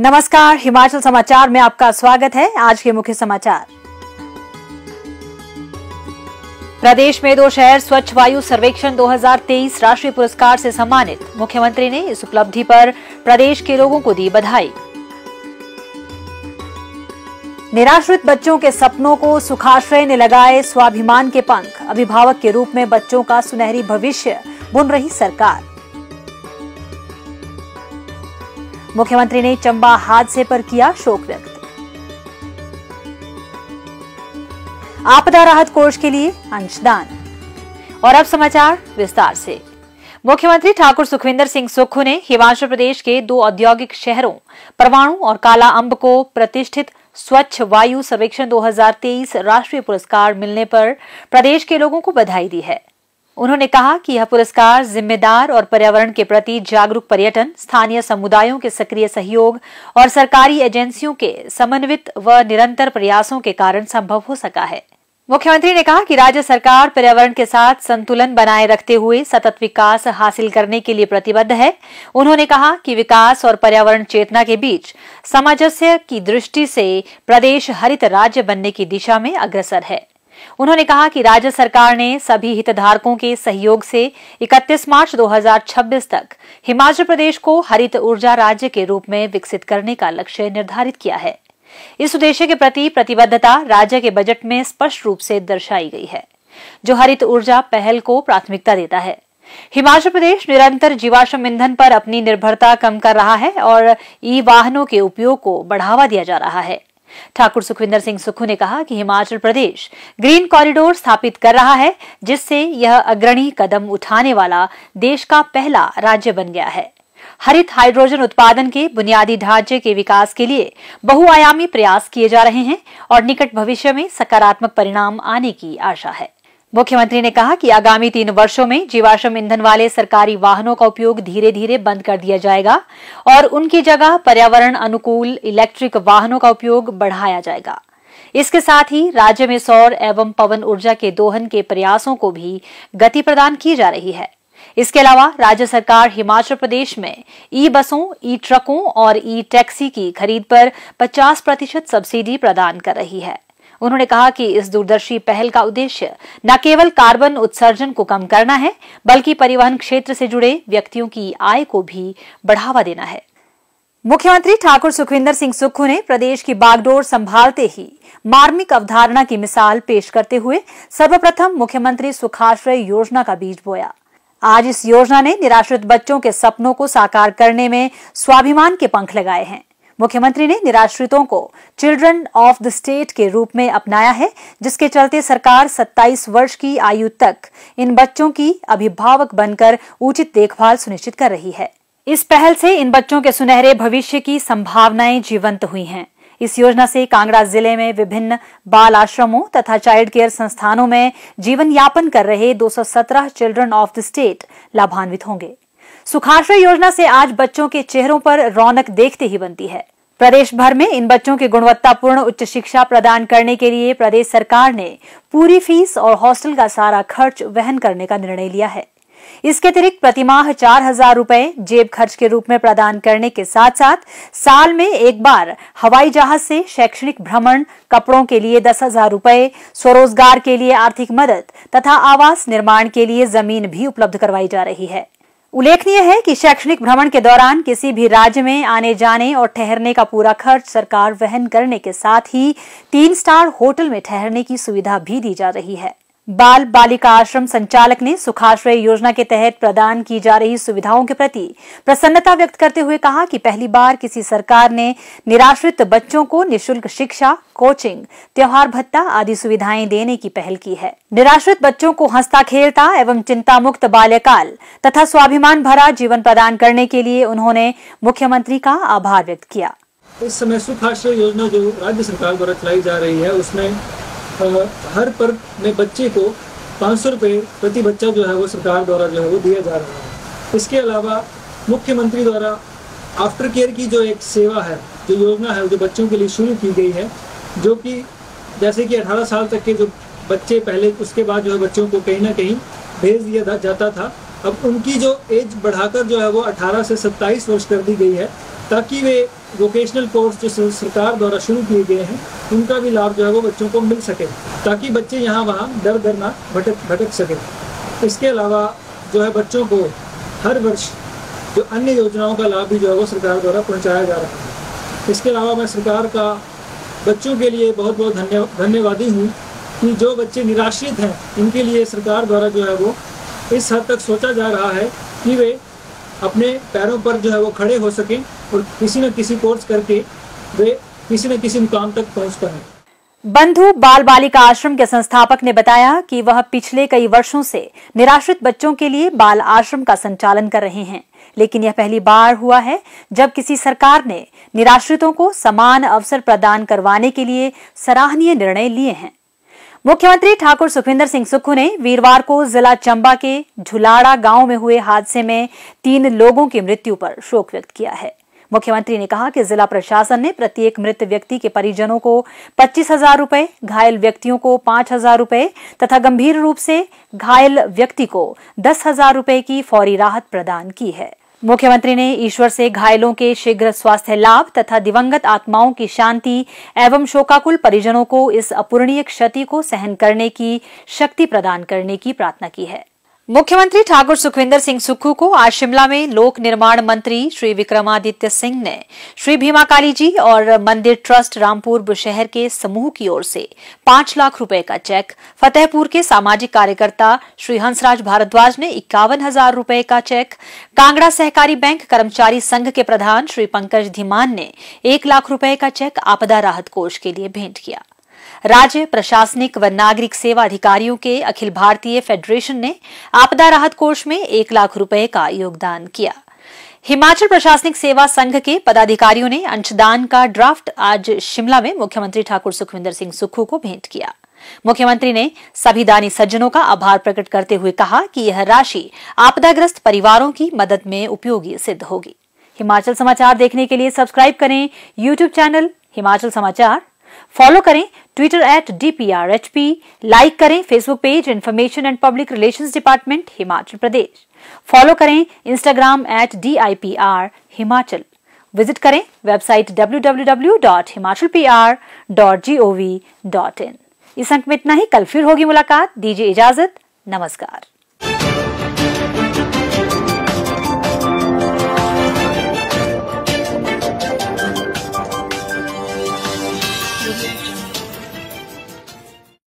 नमस्कार, हिमाचल समाचार में आपका स्वागत है। आज के मुख्य समाचार। प्रदेश में 2 शहर स्वच्छ वायु सर्वेक्षण 2023 राष्ट्रीय पुरस्कार से सम्मानित। मुख्यमंत्री ने इस उपलब्धि पर प्रदेश के लोगों को दी बधाई। निराश्रित बच्चों के सपनों को सुखाश्रय ने लगाए स्वाभिमान के पंख। अभिभावक के रूप में बच्चों का सुनहरी भविष्य बुन रही सरकार। मुख्यमंत्री ने चंबा हादसे पर किया शोक व्यक्त। आपदा राहत कोष के लिए अंशदान। और अब समाचार विस्तार से। मुख्यमंत्री ठाकुर सुखविंदर सिंह सुक्खू ने हिमाचल प्रदेश के 2 औद्योगिक शहरों परवाणु और काला अम्ब को प्रतिष्ठित स्वच्छ वायु सर्वेक्षण 2023 राष्ट्रीय पुरस्कार मिलने पर प्रदेश के लोगों को बधाई दी है। उन्होंने कहा कि यह पुरस्कार जिम्मेदार और पर्यावरण के प्रति जागरूक पर्यटन, स्थानीय समुदायों के सक्रिय सहयोग और सरकारी एजेंसियों के समन्वित व निरंतर प्रयासों के कारण संभव हो सका है। मुख्यमंत्री ने कहा कि राज्य सरकार पर्यावरण के साथ संतुलन बनाए रखते हुए सतत विकास हासिल करने के लिए प्रतिबद्ध है। उन्होंने कहा कि विकास और पर्यावरण चेतना के बीच सामंजस्य की दृष्टि से प्रदेश हरित राज्य बनने की दिशा में अग्रसर है। उन्होंने कहा कि राज्य सरकार ने सभी हितधारकों के सहयोग से 31 मार्च 2026 तक हिमाचल प्रदेश को हरित ऊर्जा राज्य के रूप में विकसित करने का लक्ष्य निर्धारित किया है। इस उद्देश्य के प्रति प्रतिबद्धता राज्य के बजट में स्पष्ट रूप से दर्शाई गई है, जो हरित ऊर्जा पहल को प्राथमिकता देता है। हिमाचल प्रदेश निरंतर जीवाश्म ईंधन पर अपनी निर्भरता कम कर रहा है और ई वाहनों के उपयोग को बढ़ावा दिया जा रहा है। ठाकुर सुखविंदर सिंह सुक्खू ने कहा कि हिमाचल प्रदेश ग्रीन कॉरिडोर स्थापित कर रहा है, जिससे यह अग्रणी कदम उठाने वाला देश का पहला राज्य बन गया है। हरित हाइड्रोजन उत्पादन के बुनियादी ढांचे के विकास के लिए बहुआयामी प्रयास किए जा रहे हैं और निकट भविष्य में सकारात्मक परिणाम आने की आशा है। मुख्यमंत्री ने कहा कि आगामी 3 वर्षों में जीवाश्म ईंधन वाले सरकारी वाहनों का उपयोग धीरे धीरे बंद कर दिया जाएगा और उनकी जगह पर्यावरण अनुकूल इलेक्ट्रिक वाहनों का उपयोग बढ़ाया जाएगा। इसके साथ ही राज्य में सौर एवं पवन ऊर्जा के दोहन के प्रयासों को भी गति प्रदान की जा रही है। इसके अलावा राज्य सरकार हिमाचल प्रदेश में ई बसों, ई ट्रकों और ई टैक्सी की खरीद पर 50% सब्सिडी प्रदान कर रही है। उन्होंने कहा कि इस दूरदर्शी पहल का उद्देश्य न केवल कार्बन उत्सर्जन को कम करना है, बल्कि परिवहन क्षेत्र से जुड़े व्यक्तियों की आय को भी बढ़ावा देना है। मुख्यमंत्री ठाकुर सुखविंदर सिंह सुक्खू ने प्रदेश की बागडोर संभालते ही मार्मिक अवधारणा की मिसाल पेश करते हुए सर्वप्रथम मुख्यमंत्री सुखाश्रय योजना का बीज बोया। आज इस योजना ने निराश्रित बच्चों के सपनों को साकार करने में स्वाभिमान के पंख लगाए हैं। मुख्यमंत्री ने निराश्रितों को चिल्ड्रन ऑफ द स्टेट के रूप में अपनाया है, जिसके चलते सरकार 27 वर्ष की आयु तक इन बच्चों की अभिभावक बनकर उचित देखभाल सुनिश्चित कर रही है। इस पहल से इन बच्चों के सुनहरे भविष्य की संभावनाएं जीवंत हुई हैं। इस योजना से कांगड़ा जिले में विभिन्न बाल आश्रमों तथा चाइल्ड केयर संस्थानों में जीवन यापन कर रहे 217 चिल्ड्रन ऑफ द स्टेट लाभान्वित होंगे। सुखाश्रय योजना से आज बच्चों के चेहरों पर रौनक देखते ही बनती है। प्रदेश भर में इन बच्चों की गुणवत्तापूर्ण उच्च शिक्षा प्रदान करने के लिए प्रदेश सरकार ने पूरी फीस और हॉस्टल का सारा खर्च वहन करने का निर्णय लिया है। इसके अतिरिक्त प्रतिमाह 4000 रुपए जेब खर्च के रूप में प्रदान करने के साथ साथ साल में एक बार हवाई जहाज से शैक्षणिक भ्रमण, कपड़ों के लिए 10,000 रुपए, स्वरोजगार के लिए आर्थिक मदद तथा आवास निर्माण के लिए जमीन भी उपलब्ध करवाई जा रही है। उल्लेखनीय है कि शैक्षणिक भ्रमण के दौरान किसी भी राज्य में आने जाने और ठहरने का पूरा खर्च सरकार वहन करने के साथ ही 3 स्टार होटल में ठहरने की सुविधा भी दी जा रही है। बाल बालिका आश्रम संचालक ने सुखाश्रय योजना के तहत प्रदान की जा रही सुविधाओं के प्रति प्रसन्नता व्यक्त करते हुए कहा कि पहली बार किसी सरकार ने निराश्रित बच्चों को निःशुल्क शिक्षा, कोचिंग, त्योहार भत्ता आदि सुविधाएं देने की पहल की है। निराश्रित बच्चों को हंसता खेलता एवं चिंता मुक्त बाल्यकाल तथा स्वाभिमान भरा जीवन प्रदान करने के लिए उन्होंने मुख्यमंत्री का आभार व्यक्त किया। इस समय सुखाश्रय योजना जो राज्य सरकार द्वारा चलाई जा रही है, उसमें हर पर में बच्चे को 500 रुपये प्रति बच्चा जो है वो सरकार द्वारा जो है वो दिया जा रहा है। इसके अलावा मुख्यमंत्री द्वारा आफ्टर केयर की जो एक सेवा है, जो योजना है, जो बच्चों के लिए शुरू की गई है, जो कि जैसे कि 18 साल तक के जो बच्चे पहले, उसके बाद जो है बच्चों को कहीं ना कहीं भेज दिया जाता था, अब उनकी जो एज बढ़ाकर जो है वो 18 से 27 वर्ष कर दी गई है, ताकि वे वोकेशनल कोर्स जो सरकार द्वारा शुरू किए गए हैं उनका भी लाभ जो है वो बच्चों को मिल सके, ताकि बच्चे यहाँ वहाँ दर दर ना भटक सके। इसके अलावा जो है बच्चों को हर वर्ष जो अन्य योजनाओं का लाभ भी जो है वो सरकार द्वारा पहुँचाया जा रहा है। इसके अलावा मैं सरकार का बच्चों के लिए बहुत बहुत धन्यवादी हूँ कि जो बच्चे निराश्रित हैं इनके लिए सरकार द्वारा जो है वो इस हद तक सोचा जा रहा है कि वे अपने पैरों पर जो है वो खड़े हो सकें और किसी न किसी कोर्स करके वे किसी न किसी मुकाम तक पहुंच पाएं। बंधु बाल बालिका आश्रम के संस्थापक ने बताया कि वह पिछले कई वर्षों से निराश्रित बच्चों के लिए बाल आश्रम का संचालन कर रहे हैं, लेकिन यह पहली बार हुआ है जब किसी सरकार ने निराश्रितों को समान अवसर प्रदान करवाने के लिए सराहनीय निर्णय लिए हैं। मुख्यमंत्री ठाकुर सुखविंदर सिंह सुक्खू ने वीरवार को जिला चंबा के झुलाड़ा गांव में हुए हादसे में 3 लोगों की मृत्यु पर शोक व्यक्त किया है। मुख्यमंत्री ने कहा कि जिला प्रशासन ने प्रत्येक मृत व्यक्ति के परिजनों को 25,000 रुपए, घायल व्यक्तियों को 5,000 रुपए तथा गंभीर रूप से घायल व्यक्ति को 10,000 रुपए की फौरी राहत प्रदान की है। मुख्यमंत्री ने ईश्वर से घायलों के शीघ्र स्वास्थ्य लाभ तथा दिवंगत आत्माओं की शांति एवं शोकाकुल परिजनों को इस अपूरणीय क्षति को सहन करने की शक्ति प्रदान करने की प्रार्थना की है। मुख्यमंत्री ठाकुर सुखविंदर सिंह सुक्खू को आज शिमला में लोक निर्माण मंत्री श्री विक्रमादित्य सिंह ने श्री भीमा काली जी और मंदिर ट्रस्ट रामपुर बुशहर के समूह की ओर से 5 लाख रुपए का चेक, फतेहपुर के सामाजिक कार्यकर्ता श्री हंसराज भारद्वाज ने 51,000 रुपए का चेक, कांगड़ा सहकारी बैंक कर्मचारी संघ के प्रधान श्री पंकज धीमान ने 1 लाख रुपए का चेक आपदा राहत कोष के लिए भेंट किया। राज्य प्रशासनिक व नागरिक सेवा अधिकारियों के अखिल भारतीय फेडरेशन ने आपदा राहत कोष में 1 लाख रुपए का योगदान किया। हिमाचल प्रशासनिक सेवा संघ के पदाधिकारियों ने अंशदान का ड्राफ्ट आज शिमला में मुख्यमंत्री ठाकुर सुखविंदर सिंह सुक्खू को भेंट किया। मुख्यमंत्री ने सभी दानी सज्जनों का आभार प्रकट करते हुए कहा कि यह राशि आपदाग्रस्त परिवारों की मदद में उपयोगी सिद्ध होगी। हिमाचल समाचार देखने के लिए सब्सक्राइब करें यूट्यूब चैनल हिमाचल समाचार, फॉलो करें ट्विटर @DPRHP, लाइक करें Facebook page information and public relations department Himachal Pradesh, follow करें इंस्टाग्राम @DIPR हिमाचल, विजिट करें वेबसाइट www.himachalpr.gov.in। इस अंक में इतना ही, कल फिर होगी मुलाकात। दीजिए इजाजत, नमस्कार।